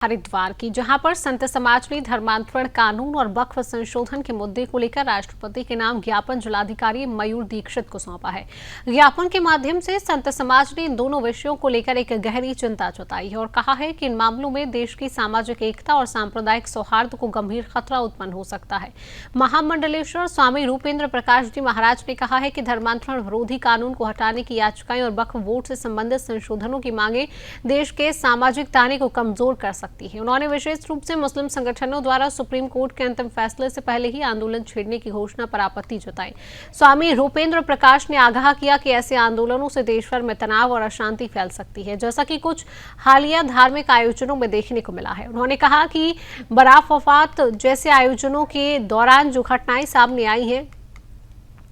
हरिद्वार की, जहां पर संत समाज ने धर्मांतरण कानून और वक्फ संशोधन के मुद्दे को लेकर राष्ट्रपति के नाम ज्ञापन जिलाधिकारी मयूर दीक्षित को सौंपा है। ज्ञापन के माध्यम से संत समाज ने इन दोनों विषयों को लेकर एक गहरी चिंता जताई है और कहा है कि इन मामलों में देश की सामाजिक एकता और सांप्रदायिक सौहार्द को गंभीर खतरा उत्पन्न हो सकता है। महामंडलेश्वर स्वामी रूपेंद्र प्रकाश जी महाराज ने कहा है कि धर्मांतरण विरोधी कानून को हटाने की याचिकाएं और वक्फ बोर्ड से संबंधित संशोधनों की मांगे देश के सामाजिक ताने को कमजोर कर सकती है। उन्होंने विशेष रूप से मुस्लिम संगठनों द्वारा सुप्रीम कोर्ट के अंतिम फैसले से पहले ही आंदोलन छेड़ने की घोषणा पर आपत्ति जताई। स्वामी रूपेंद्र प्रकाश ने आगाह किया कि ऐसे आंदोलनों से देश भर में तनाव और अशांति फैल सकती है, जैसा कि कुछ हालिया धार्मिक आयोजनों में देखने को मिला है। उन्होंने कहा कि बराफ वफात जैसे आयोजनों के दौरान जो घटनाएं सामने आई हैं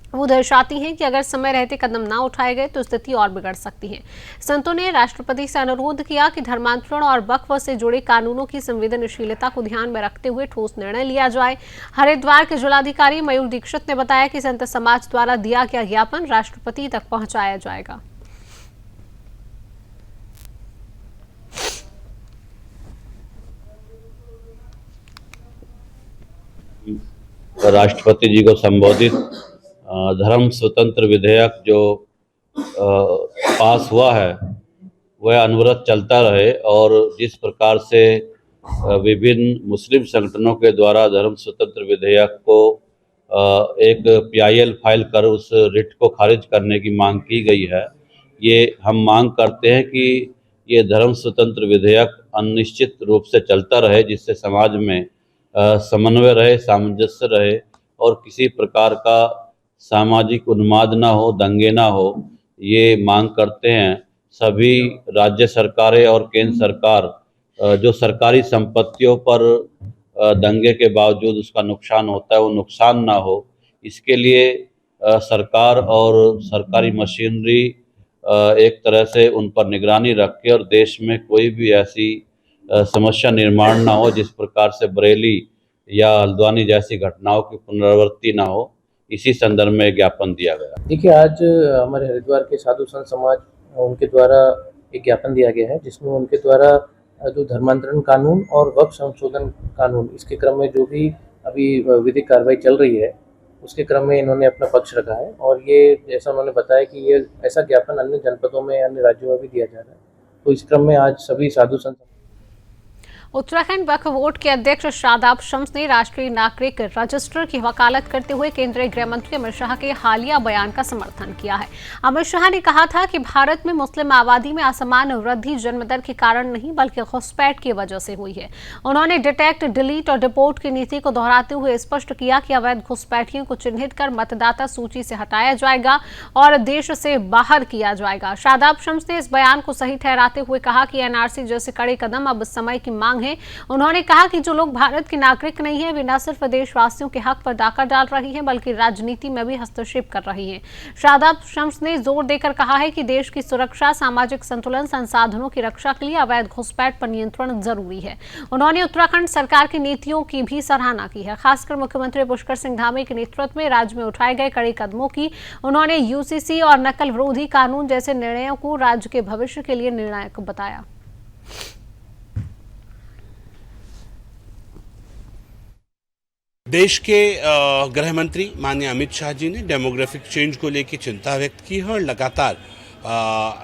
वो दर्शाती हैं कि अगर समय रहते कदम ना उठाए गए तो स्थिति और बिगड़ सकती है। संतों ने राष्ट्रपति से अनुरोध किया कि धर्मांतरण और वक्फ से जुड़े कानूनों की संवेदनशीलता को ध्यान में रखते हुए ठोस निर्णय लिया जाए। हरिद्वार के जिलाधिकारी मयूर दीक्षित ने बताया कि संत समाज द्वारा दिया गया ज्ञापन राष्ट्रपति तक पहुंचाया जाएगा। राष्ट्रपति जी को संबोधित धर्म स्वतंत्र विधेयक जो पास हुआ है वह अनवरत चलता रहे और जिस प्रकार से विभिन्न मुस्लिम संगठनों के द्वारा धर्म स्वतंत्र विधेयक को एक PIL फाइल कर उस रिट को खारिज करने की मांग की गई है, ये हम मांग करते हैं कि ये धर्म स्वतंत्र विधेयक अनिश्चित रूप से चलता रहे, जिससे समाज में समन्वय रहे, सामंजस्य रहे और किसी प्रकार का सामाजिक उन्माद ना हो, दंगे ना हो, ये मांग करते हैं। सभी राज्य सरकारें और केंद्र सरकार जो सरकारी संपत्तियों पर दंगे के बावजूद उसका नुकसान होता है वो नुकसान ना हो, इसके लिए सरकार और सरकारी मशीनरी एक तरह से उन पर निगरानी रखे और देश में कोई भी ऐसी समस्या निर्माण ना हो जिस प्रकार से बरेली या हल्द्वानी जैसी घटनाओं की पुनरावृत्ति ना हो। इसी संदर्भ में ज्ञापन दिया गया। देखिए, आज हमारे हरिद्वार के साधु संत समाज उनके द्वारा एक ज्ञापन दिया गया है, जिसमें उनके द्वारा जो धर्मांतरण कानून और वक्फ संशोधन कानून इसके क्रम में जो भी अभी विधिक कार्रवाई चल रही है उसके क्रम में इन्होंने अपना पक्ष रखा है और ये जैसा उन्होंने बताया कि ये ऐसा ज्ञापन अन्य जनपदों में, अन्य राज्यों में भी दिया जा रहा है। तो इस क्रम में आज सभी साधु संत उत्तराखंड वक्फ बोर्ड के अध्यक्ष शादाब शम्स ने राष्ट्रीय नागरिक रजिस्टर की वकालत करते हुए केंद्रीय गृह मंत्री अमित शाह के हालिया बयान का समर्थन किया है। अमित शाह ने कहा था कि भारत में मुस्लिम आबादी में असमान वृद्धि जन्मदर के कारण नहीं बल्कि घुसपैठ की वजह से हुई है। उन्होंने डिटेक्ट, डिलीट और डिपोर्ट की नीति को दोहराते हुए स्पष्ट किया कि अवैध घुसपैठियों को चिन्हित कर मतदाता सूची से हटाया जाएगा और देश से बाहर किया जाएगा। शादाब शम्स ने इस बयान को सही ठहराते हुए कहा कि NRC जैसे कड़े कदम अब समय की मांग है। उन्होंने कहा कि जो लोग भारत के नागरिक नहीं हैं वे न सिर्फ देशवासियों के हक पर डाका डाल रही हैं बल्कि राजनीति में भी हस्तक्षेप कर रही हैं। शादाब शम्स ने जोर देकर कहा है कि देश की सुरक्षा, सामाजिक संतुलन, संसाधनों की रक्षा के लिए अवैध घुसपैठ पर नियंत्रण जरूरी है। उन्होंने उत्तराखंड सरकार की नीतियों की भी सराहना की है, खासकर मुख्यमंत्री पुष्कर सिंह धामी के नेतृत्व में राज्य में उठाए गए कड़े कदमों की। उन्होंने UCC और नकल विरोधी कानून जैसे निर्णयों को राज्य के भविष्य के लिए निर्णायक बताया। देश के गृह मंत्री माननीय अमित शाह जी ने डेमोग्राफिक चेंज को लेकर चिंता व्यक्त की है और लगातार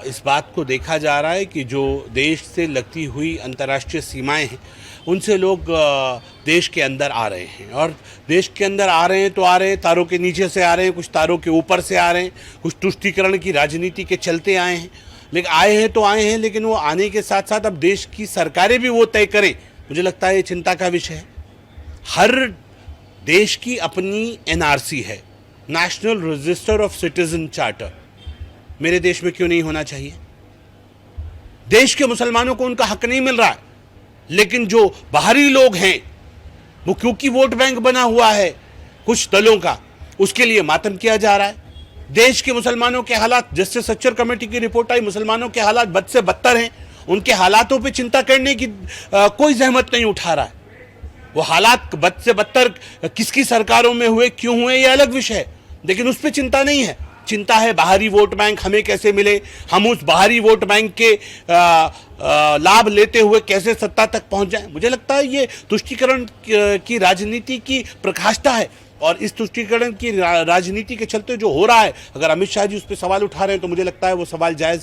इस बात को देखा जा रहा है कि जो देश से लगती हुई अंतर्राष्ट्रीय सीमाएं हैं उनसे लोग देश के अंदर आ रहे हैं और देश के अंदर आ रहे हैं तो आ रहे हैं, तारों के नीचे से आ रहे हैं, कुछ तारों के ऊपर से आ रहे हैं, कुछ तुष्टीकरण की राजनीति के चलते आए हैं, लेकिन आए हैं लेकिन वो आने के साथ साथ अब देश की सरकारें भी वो तय करें, मुझे लगता है ये चिंता का विषय है। हर देश की अपनी NRC है, national register of citizen charter. मेरे देश में क्यों नहीं होना चाहिए? देश के मुसलमानों को उनका हक नहीं मिल रहा है, लेकिन जो बाहरी लोग हैं वो क्योंकि वोट बैंक बना हुआ है कुछ दलों का, उसके लिए मातम किया जा रहा है। देश के मुसलमानों के हालात, जस्टिस सच्चर कमेटी की रिपोर्ट आई, मुसलमानों के हालात बद से बदतर हैं, उनके हालातों पे चिंता करने की कोई जहमत नहीं उठा रहा है। वो हालात बद से बदतर किसकी सरकारों में हुए, क्यों हुए, ये अलग विषय है, लेकिन उस पर चिंता नहीं है। चिंता है बाहरी वोट बैंक हमें कैसे मिले, हम उस बाहरी वोट बैंक के लाभ लेते हुए कैसे सत्ता तक पहुंच जाएं। मुझे लगता है ये तुष्टीकरण की राजनीति की प्रकाष्ठा है और इस तुष्टीकरण की राजनीति के चलते जो हो रहा है, अगर अमित शाह जी उस पर सवाल उठा रहे हैं तो मुझे लगता है वो सवाल जायज